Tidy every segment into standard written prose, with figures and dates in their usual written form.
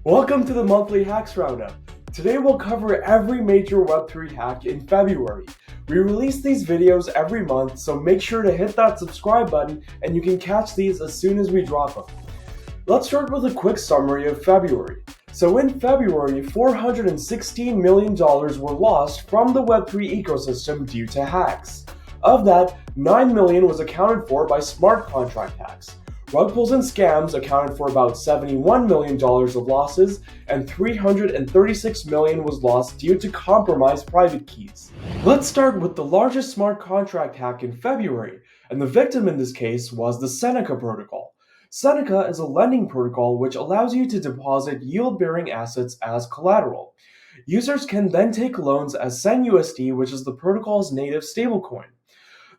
Welcome to the monthly Hacks Roundup. Today we'll cover every major Web3 hack in February. We release these videos every month, so make sure to hit that subscribe button and you can catch these as soon as we drop them. Let's start with a quick summary of February. So in February, $416 million were lost from the Web3 ecosystem due to hacks. Of that, $9 million was accounted for by smart contract hacks. Rug pulls and scams accounted for about $71 million of losses, and $336 million was lost due to compromised private keys. Let's start with the largest smart contract hack in February, and the victim in this case was the Seneca protocol. Seneca is a lending protocol which allows you to deposit yield-bearing assets as collateral. Users can then take loans as SenUSD, which is the protocol's native stablecoin.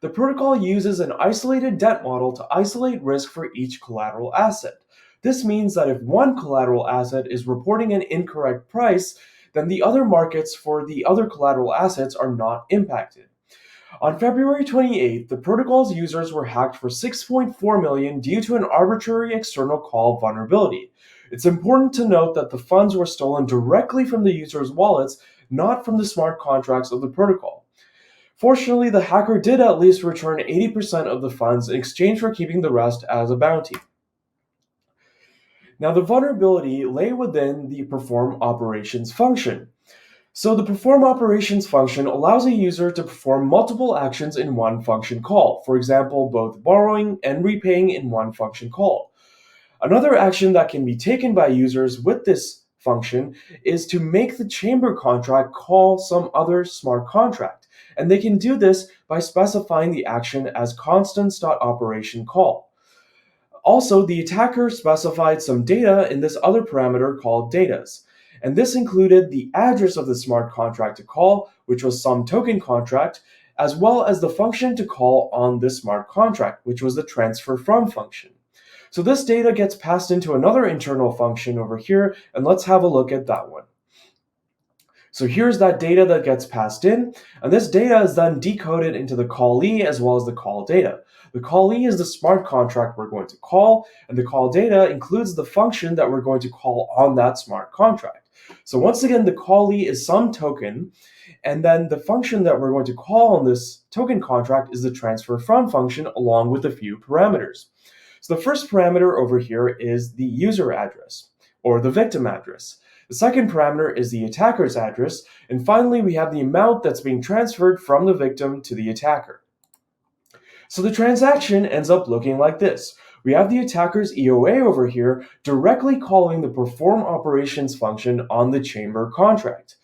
The protocol uses an isolated debt model to isolate risk for each collateral asset. This means that if one collateral asset is reporting an incorrect price, then the other markets for the other collateral assets are not impacted. On February 28th, the protocol's users were hacked for $6.4 million due to an arbitrary external call vulnerability. It's important to note that the funds were stolen directly from the users' wallets, not from the smart contracts of the protocol. Fortunately, the hacker did at least return 80% of the funds in exchange for keeping the rest as a bounty. Now, the vulnerability lay within the perform operations function. So the perform operations function allows a user to perform multiple actions in one function call, for example, both borrowing and repaying in one function call. Another action that can be taken by users with this function is to make the chamber contract call some other smart contract, and they can do this by specifying the action as constants.operationCall. Also, the attacker specified some data in this other parameter called datas, and this included the address of the smart contract to call, which was some token contract, as well as the function to call on this smart contract, which was the transfer from function. So this data gets passed into another internal function over here, and let's have a look at that one. So here's that data that gets passed in, and this data is then decoded into the callee as well as the call data. The callee is the smart contract we're going to call, and the call data includes the function that we're going to call on that smart contract. So once again, the callee is some token, and then the function that we're going to call on this token contract is the transfer from function along with a few parameters. So the first parameter over here is the user address, or the victim address. The second parameter is the attacker's address, and finally we have the amount that's being transferred from the victim to the attacker. So the transaction ends up looking like this. We have the attacker's EOA over here directly calling the perform operations function on the chamber contract.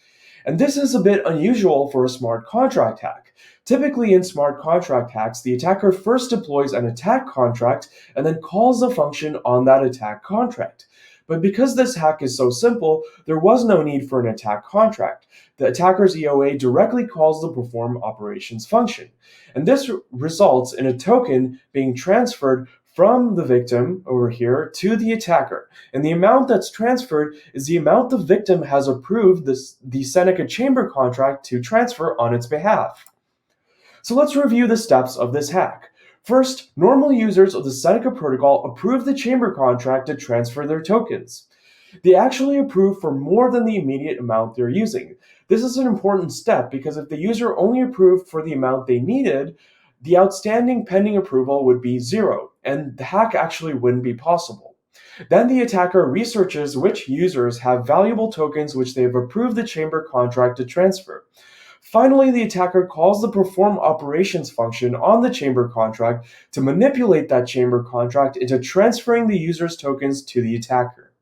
And this is a bit unusual for a smart contract hack. Typically in smart contract hacks, the attacker first deploys an attack contract and then calls the function on that attack contract. But because this hack is so simple, there was no need for an attack contract. The attacker's EOA directly calls the perform operations function. And this results in a token being transferred from the victim over here to the attacker. And the amount that's transferred is the amount the victim has approved the Seneca chamber contract to transfer on its behalf. So let's review the steps of this hack. First, normal users of the Seneca protocol approve the chamber contract to transfer their tokens. They actually approve for more than the immediate amount they're using. This is an important step because if the user only approved for the amount they needed, the outstanding pending approval would be 0, and the hack actually wouldn't be possible. Then the attacker researches which users have valuable tokens which they have approved the chamber contract to transfer. Finally, the attacker calls the perform operations function on the chamber contract to manipulate that chamber contract into transferring the user's tokens to the attacker.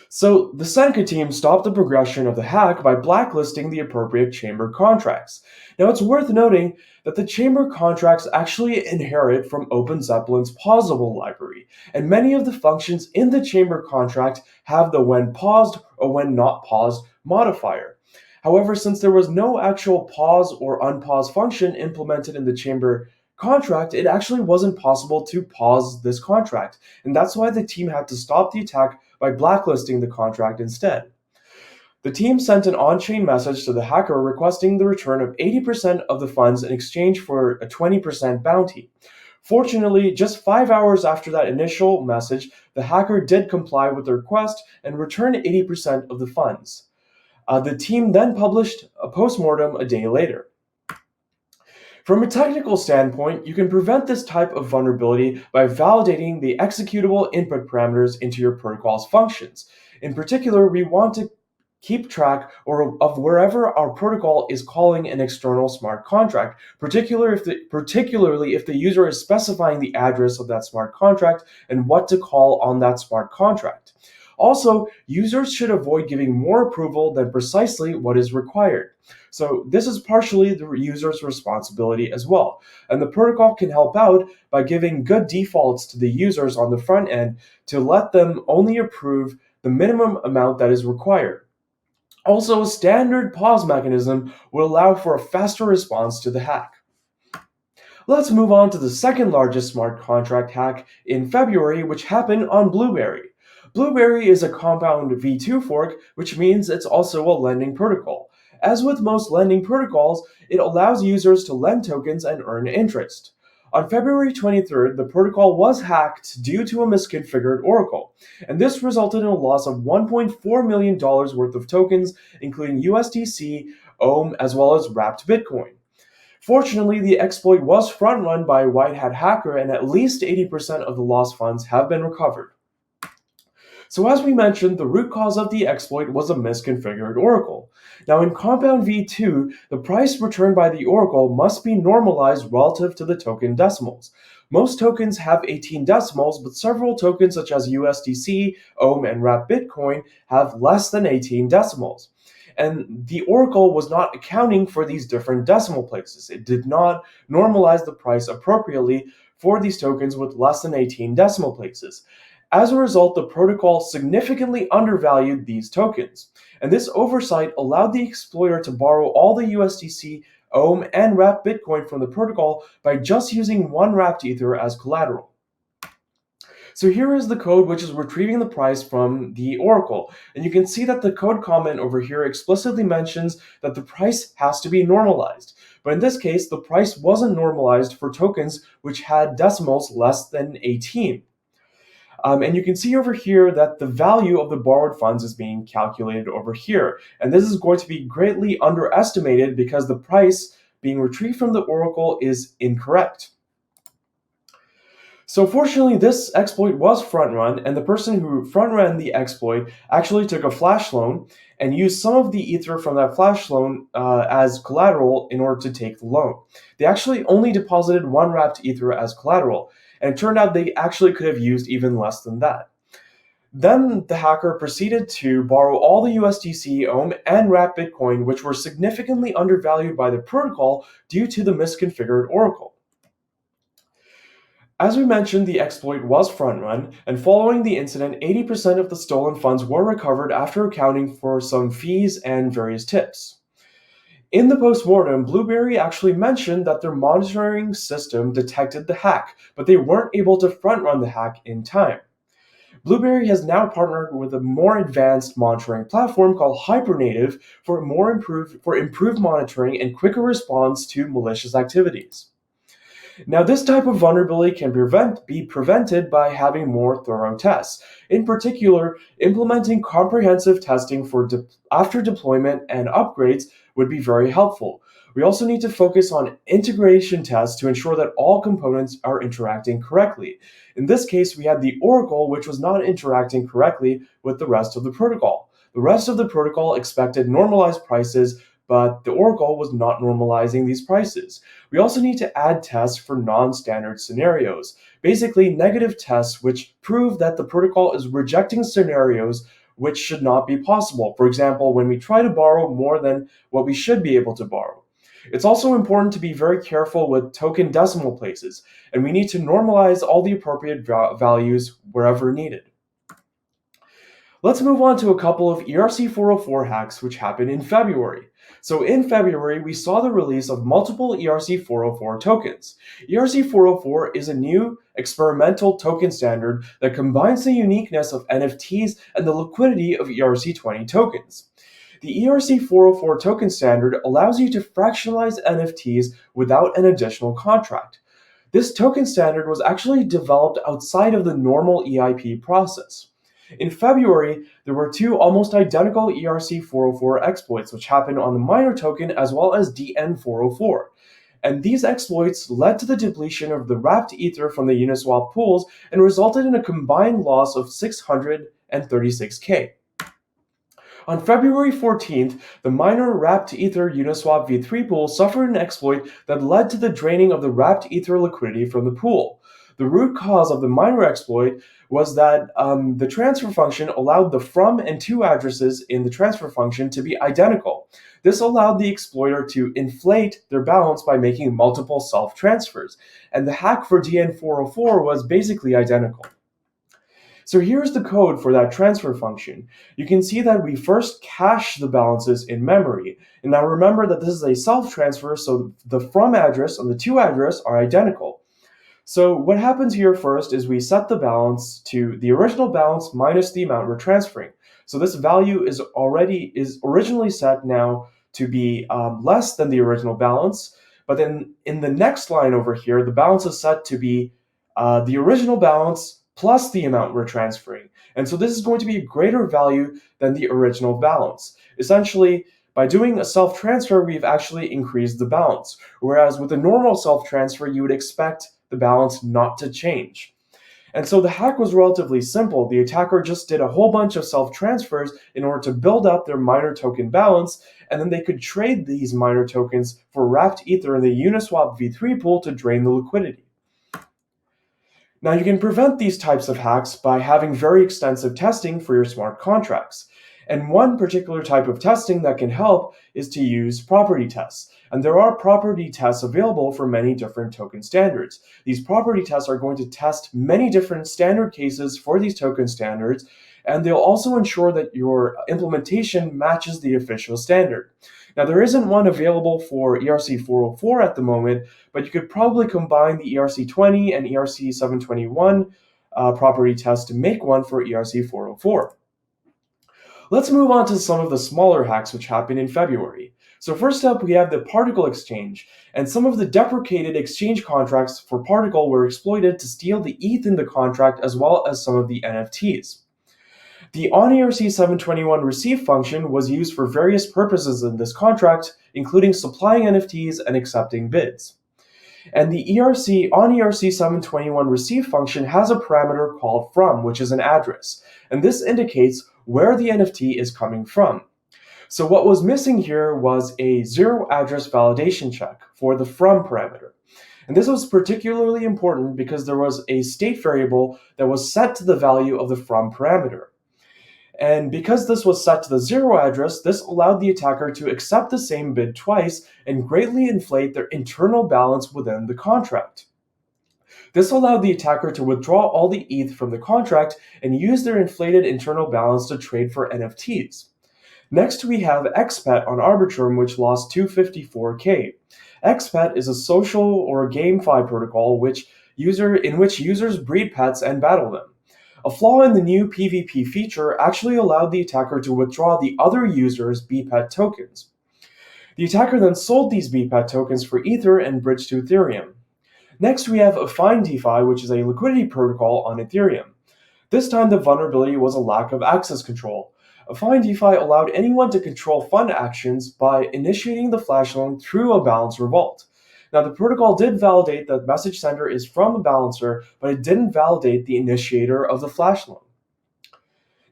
So the Seneca team stopped the progression of the hack by blacklisting the appropriate chamber contracts. Now it's worth noting that the chamber contracts actually inherit from OpenZeppelin's pausable library, and many of the functions in the chamber contract have the when paused or when not paused modifier. However, since there was no actual pause or unpause function implemented in the chamber contract, it actually wasn't possible to pause this contract, and that's why the team had to stop the attack by blacklisting the contract instead. The team sent an on-chain message to the hacker requesting the return of 80% of the funds in exchange for a 20% bounty. Fortunately, just 5 hours after that initial message, the hacker did comply with the request and returned 80% of the funds. The team then published a postmortem a day later. From a technical standpoint, you can prevent this type of vulnerability by validating the executable input parameters into your protocol's functions. In particular, we want to keep track of wherever our protocol is calling an external smart contract, particularly if the user is specifying the address of that smart contract and what to call on that smart contract. Also, users should avoid giving more approval than precisely what is required. So this is partially the user's responsibility as well. And the protocol can help out by giving good defaults to the users on the front end to let them only approve the minimum amount that is required. Also, a standard pause mechanism will allow for a faster response to the hack. Let's move on to the second largest smart contract hack in February, which happened on Blueberry. Blueberry is a compound v2 fork, which means it's also a lending protocol. As with most lending protocols, it allows users to lend tokens and earn interest. On February 23rd, the protocol was hacked due to a misconfigured oracle, and this resulted in a loss of $1.4 million worth of tokens, including USDC, Ohm, as well as wrapped Bitcoin. Fortunately, the exploit was front-run by a white hat hacker, and at least 80% of the lost funds have been recovered. So as we mentioned, the root cause of the exploit was a misconfigured oracle. Now in Compound V2, the price returned by the oracle must be normalized relative to the token decimals. Most tokens have 18 decimals, but several tokens such as USDC, Ohm, and wrapped Bitcoin have less than 18 decimals. And the oracle was not accounting for these different decimal places. It did not normalize the price appropriately for these tokens with less than 18 decimal places. As a result, the protocol significantly undervalued these tokens, and this oversight allowed the exploiter to borrow all the USDC, Ohm, and wrapped Bitcoin from the protocol by just using one wrapped Ether as collateral. So here is the code which is retrieving the price from the oracle, and you can see that the code comment over here explicitly mentions that the price has to be normalized. But in this case, the price wasn't normalized for tokens which had decimals less than 18. And you can see over here that the value of the borrowed funds is being calculated over here. And this is going to be greatly underestimated because the price being retrieved from the oracle is incorrect. So fortunately, this exploit was front-run, and the person who front-ran the exploit actually took a flash loan and used some of the ether from that flash loan as collateral in order to take the loan. They actually only deposited one wrapped ether as collateral, and it turned out they actually could have used even less than that. Then the hacker proceeded to borrow all the USDC, Ohm, and wrapped Bitcoin, which were significantly undervalued by the protocol due to the misconfigured oracle. As we mentioned, the exploit was front-run, and following the incident, 80% of the stolen funds were recovered after accounting for some fees and various tips. In the postmortem, Blueberry actually mentioned that their monitoring system detected the hack, but they weren't able to front-run the hack in time. Blueberry has now partnered with a more advanced monitoring platform called Hypernative for improved monitoring and quicker response to malicious activities. Now, this type of vulnerability can be prevented by having more thorough tests. In particular, implementing comprehensive testing for after deployment and upgrades would be very helpful. We also need to focus on integration tests to ensure that all components are interacting correctly. In this case, we had the oracle, which was not interacting correctly with the rest of the protocol. The rest of the protocol expected normalized prices, but the oracle was not normalizing these prices. We also need to add tests for non-standard scenarios, basically negative tests which prove that the protocol is rejecting scenarios which should not be possible. For example, when we try to borrow more than what we should be able to borrow. It's also important to be very careful with token decimal places, and we need to normalize all the appropriate values wherever needed. Let's move on to a couple of ERC-404 hacks which happened in February. So in February, we saw the release of multiple ERC-404 tokens. ERC-404 is a new experimental token standard that combines the uniqueness of NFTs and the liquidity of ERC-20 tokens. The ERC-404 token standard allows you to fractionalize NFTs without an additional contract. This token standard was actually developed outside of the normal EIP process. In February, there were two almost identical ERC-404 exploits which happened on the miner token as well as DN-404. And these exploits led to the depletion of the wrapped ether from the Uniswap pools and resulted in a combined loss of 636K. On February 14th, the miner wrapped ether Uniswap v3 pool suffered an exploit that led to the draining of the wrapped ether liquidity from the pool. The root cause of the miner exploit was that the transfer function allowed the from and to addresses in the transfer function to be identical. This allowed the exploiter to inflate their balance by making multiple self-transfers, and the hack for DN404 was basically identical. So here's the code for that transfer function. You can see that we first cache the balances in memory. And now remember that this is a self-transfer, so the from address and the to address are identical. So what happens here first is we set the balance to the original balance minus the amount we're transferring. So this value is originally set now to be less than the original balance. But then in the next line over here, the balance is set to be the original balance plus the amount we're transferring. And so this is going to be a greater value than the original balance. Essentially, by doing a self-transfer, we've actually increased the balance. Whereas with a normal self-transfer, you would expect the balance not to change. And so the hack was relatively simple. The attacker just did a whole bunch of self-transfers in order to build up their miner token balance, and then they could trade these miner tokens for wrapped ether in the Uniswap v3 pool to drain the liquidity. Now, you can prevent these types of hacks by having very extensive testing for your smart contracts. And one particular type of testing that can help is to use property tests. And there are property tests available for many different token standards. These property tests are going to test many different standard cases for these token standards, and they'll also ensure that your implementation matches the official standard. Now, there isn't one available for ERC-404 at the moment, but you could probably combine the ERC-20 and ERC-721 property tests to make one for ERC-404. Let's move on to some of the smaller hacks which happened in February. So first up, we have the particle exchange, and some of the deprecated exchange contracts for particle were exploited to steal the ETH in the contract as well as some of the NFTs. The onERC721 receive function was used for various purposes in this contract, including supplying NFTs and accepting bids. And the onERC721 receive function has a parameter called from, which is an address, and this indicates where the NFT is coming from. So what was missing here was a zero address validation check for the from parameter. And this was particularly important because there was a state variable that was set to the value of the from parameter. And because this was set to the zero address, this allowed the attacker to accept the same bid twice and greatly inflate their internal balance within the contract. This allowed the attacker to withdraw all the ETH from the contract and use their inflated internal balance to trade for NFTs. Next, we have XPET on Arbitrum, which lost 254K. XPET is a social or GameFi protocol in which users breed pets and battle them. A flaw in the new PvP feature actually allowed the attacker to withdraw the other user's BPET tokens. The attacker then sold these BPET tokens for Ether and bridged to Ethereum. Next, we have Affine DeFi, which is a liquidity protocol on Ethereum. This time, the vulnerability was a lack of access control. Affine DeFi allowed anyone to control fund actions by initiating the flash loan through a balancer vault. Now, the protocol did validate that message sender is from a balancer, but it didn't validate the initiator of the flash loan.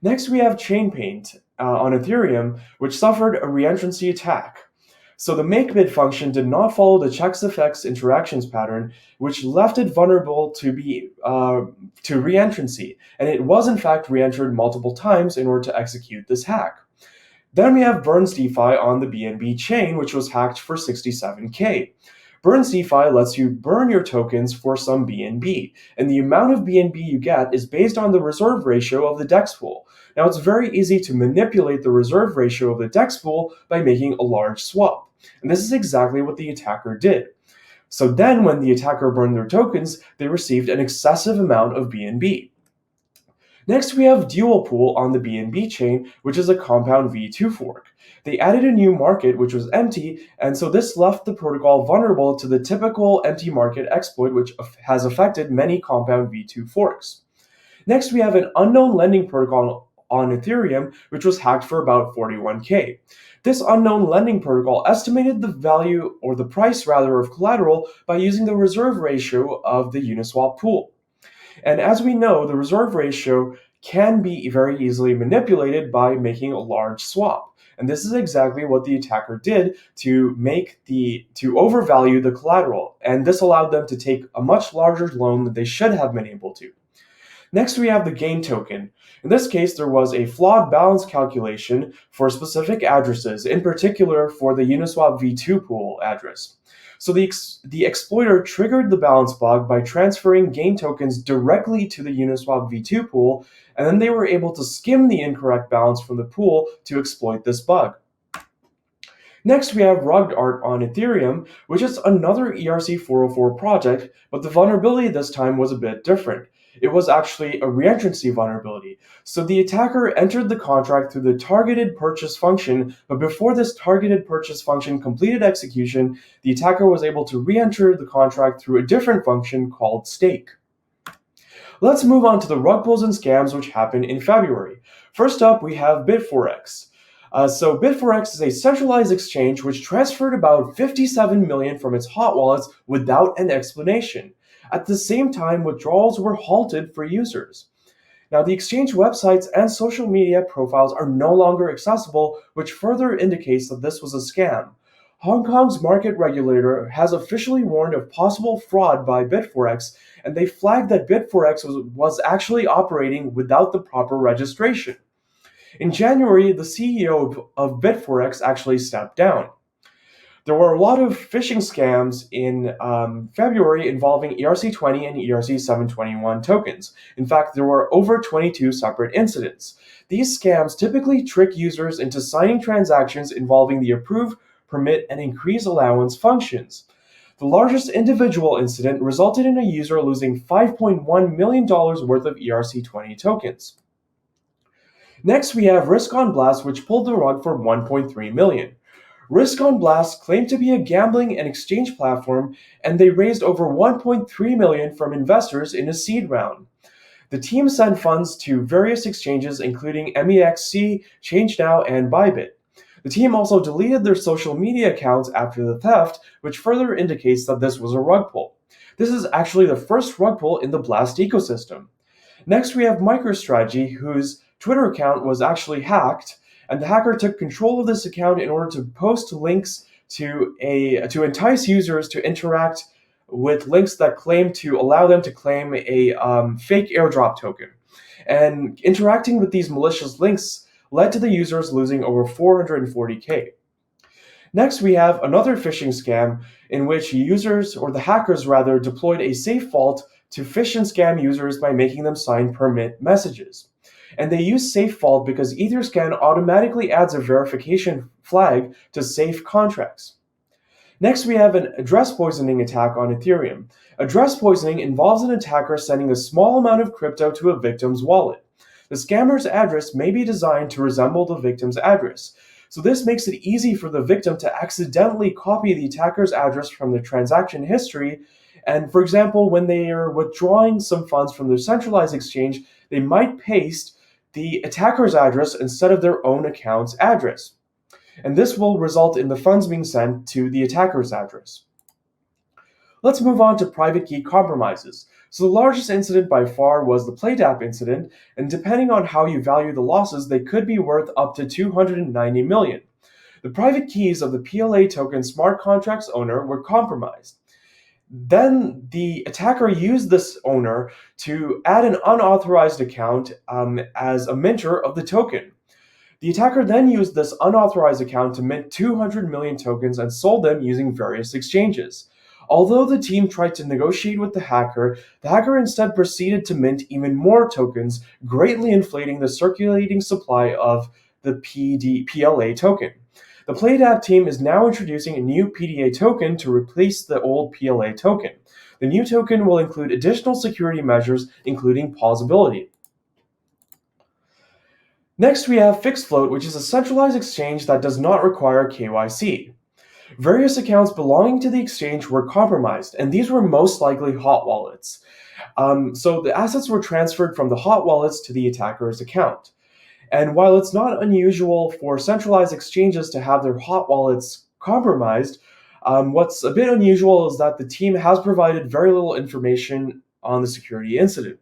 Next, we have Chainpaint on Ethereum, which suffered a reentrancy attack. So the makeBid function did not follow the checks interactions pattern, which left it vulnerable to reentrancy, and it was in fact reentered multiple times in order to execute this hack. Then we have Burns DeFi on the BNB chain, which was hacked for 67K. Burns DeFi lets you burn your tokens for some BNB, and the amount of BNB you get is based on the reserve ratio of the DEX pool. Now, it's very easy to manipulate the reserve ratio of the DEX pool by making a large swap, and this is exactly what the attacker did. So then, when the attacker burned their tokens, they received an excessive amount of BNB. Next, we have dual pool on the BNB chain, which is a compound V2 fork. They added a new market, which was empty, and so this left the protocol vulnerable to the typical empty market exploit, which has affected many compound V2 forks. Next, we have an unknown lending protocol on Ethereum, which was hacked for about 41K. This unknown lending protocol estimated the value, or the price rather, of collateral by using the reserve ratio of the Uniswap pool. And as we know, the reserve ratio can be very easily manipulated by making a large swap. And this is exactly what the attacker did to overvalue the collateral. And this allowed them to take a much larger loan than they should have been able to. Next, we have the gain token. In this case, there was a flawed balance calculation for specific addresses, in particular for the Uniswap v2 pool address. So the exploiter triggered the balance bug by transferring gain tokens directly to the Uniswap v2 pool, and then they were able to skim the incorrect balance from the pool to exploit this bug. Next, we have rugged art on Ethereum, which is another ERC-404 project, but the vulnerability this time was a bit different. It was actually a reentrancy vulnerability. So the attacker entered the contract through the targeted purchase function, but before this targeted purchase function completed execution, the attacker was able to re-enter the contract through a different function called stake. Let's move on to the rug pulls and scams which happened in February. First up, we have Bitforex. So Bitforex is a centralized exchange which transferred about 57 million from its hot wallets without an explanation. At the same time, withdrawals were halted for users. Now, the exchange websites and social media profiles are no longer accessible, which further indicates that this was a scam. Hong Kong's market regulator has officially warned of possible fraud by Bitforex, and they flagged that Bitforex was actually operating without the proper registration. In January, the CEO of Bitforex actually stepped down. There were a lot of phishing scams in February involving ERC20 and ERC721 tokens. In fact, there were over 22 separate incidents. These scams typically trick users into signing transactions involving the approve, permit, and increase allowance functions. The largest individual incident resulted in a user losing $5.1 million worth of ERC20 tokens. Next, we have Risk on Blast, which pulled the rug for $1.3 million. Risk on Blast claimed to be a gambling and exchange platform, and they raised over $1.3 million from investors in a seed round. The team sent funds to various exchanges including MEXC, ChangeNow, and Bybit. The team also deleted their social media accounts after the theft, which further indicates that this was a rug pull. This is actually the first rug pull in the Blast ecosystem. Next, we have MicroStrategy, whose Twitter account was actually hacked, and the hacker took control of this account in order to post links to entice users to interact with links that claim to allow them to claim a fake airdrop token. And interacting with these malicious links led to the users losing over 440K. Next, we have another phishing scam in which users, or the hackers rather, deployed a safe vault to phish and scam users by making them sign permit messages. And they use Safe Vault because Etherscan automatically adds a verification flag to safe contracts. Next, we have an address poisoning attack on Ethereum. Address poisoning involves an attacker sending a small amount of crypto to a victim's wallet. The scammer's address may be designed to resemble the victim's address. So this makes it easy for the victim to accidentally copy the attacker's address from the transaction history. And for example, when they are withdrawing some funds from their centralized exchange, they might paste the attacker's address instead of their own account's address. And this will result in the funds being sent to the attacker's address. Let's move on to private key compromises. So the largest incident by far was the PlayDAP incident, and depending on how you value the losses, they could be worth up to $290 million. The private keys of the PLA token smart contracts owner were compromised. Then the attacker used this owner to add an unauthorized account as a minter of the token. The attacker then used this unauthorized account to mint 200 million tokens and sold them using various exchanges. Although the team tried to negotiate with the hacker instead proceeded to mint even more tokens, greatly inflating the circulating supply of the PLA token. The PlayDAP team is now introducing a new PDA token to replace the old PLA token. The new token will include additional security measures, including pausability. Next, we have fixed float, which is a centralized exchange that does not require KYC. Various accounts belonging to the exchange were compromised, and these were most likely hot wallets. So the assets were transferred from the hot wallets to the attacker's account. And while it's not unusual for centralized exchanges to have their hot wallets compromised, what's a bit unusual is that the team has provided very little information on the security incident.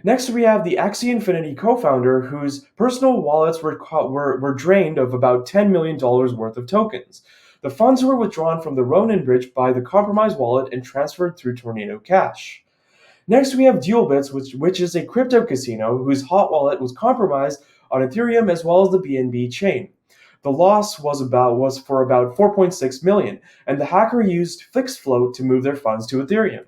Next, we have the Axie Infinity co-founder, whose personal wallets were drained of about $10 million worth of tokens. The funds were withdrawn from the Ronin bridge by the compromised wallet and transferred through Tornado Cash. Next, we have DualBits, which is a crypto casino whose hot wallet was compromised on Ethereum as well as the BNB chain. The loss was for about 4.6 million, and the hacker used fixed float to move their funds to Ethereum.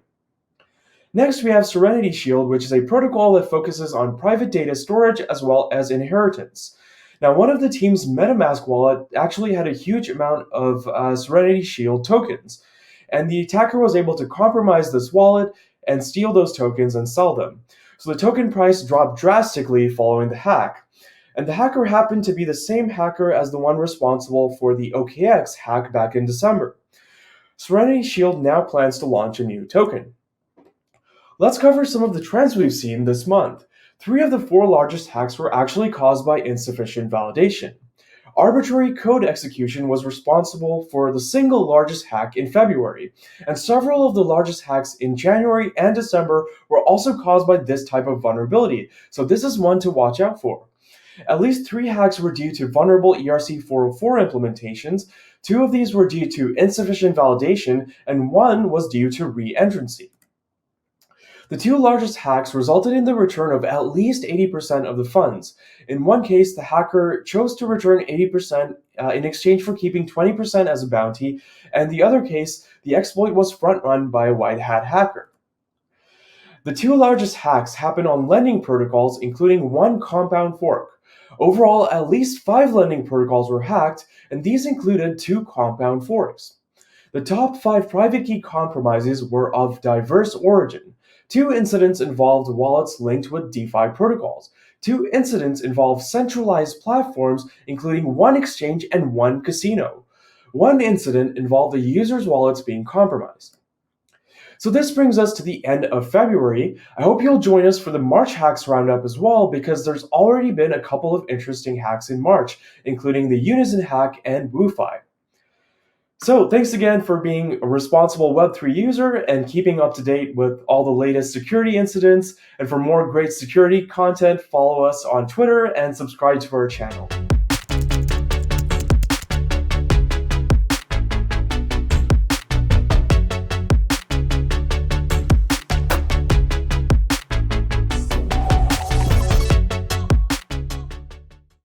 Next, we have Serenity Shield, which is a protocol that focuses on private data storage as well as inheritance. Now, one of the team's MetaMask wallet actually had a huge amount of Serenity Shield tokens, and the attacker was able to compromise this wallet and steal those tokens and sell them. So the token price dropped drastically following the hack. And the hacker happened to be the same hacker as the one responsible for the OKX hack back in December. Serenity Shield now plans to launch a new token. Let's cover some of the trends we've seen this month. 3 of the 4 largest hacks were actually caused by insufficient validation. Arbitrary code execution was responsible for the single largest hack in February, and several of the largest hacks in January and December were also caused by this type of vulnerability, so this is one to watch out for. At least 3 hacks were due to vulnerable ERC-404 implementations, 2 of these were due to insufficient validation, and 1 was due to re-entrancy. The 2 largest hacks resulted in the return of at least 80% of the funds. In one case, the hacker chose to return 80% in exchange for keeping 20% as a bounty, and the other case, the exploit was front-run by a white hat hacker. The 2 largest hacks happened on lending protocols, including 1 compound fork. Overall, at least 5 lending protocols were hacked, and these included 2 compound forks. The top 5 private key compromises were of diverse origin. 2 incidents involved wallets linked with DeFi protocols. 2 incidents involved centralized platforms, including 1 exchange and 1 casino. 1 incident involved the user's wallets being compromised. So this brings us to the end of February. I hope you'll join us for the March Hacks Roundup as well, because there's already been a couple of interesting hacks in March, including the Unison hack and WooFi. So thanks again for being a responsible Web3 user and keeping up to date with all the latest security incidents. And for more great security content, follow us on Twitter and subscribe to our channel.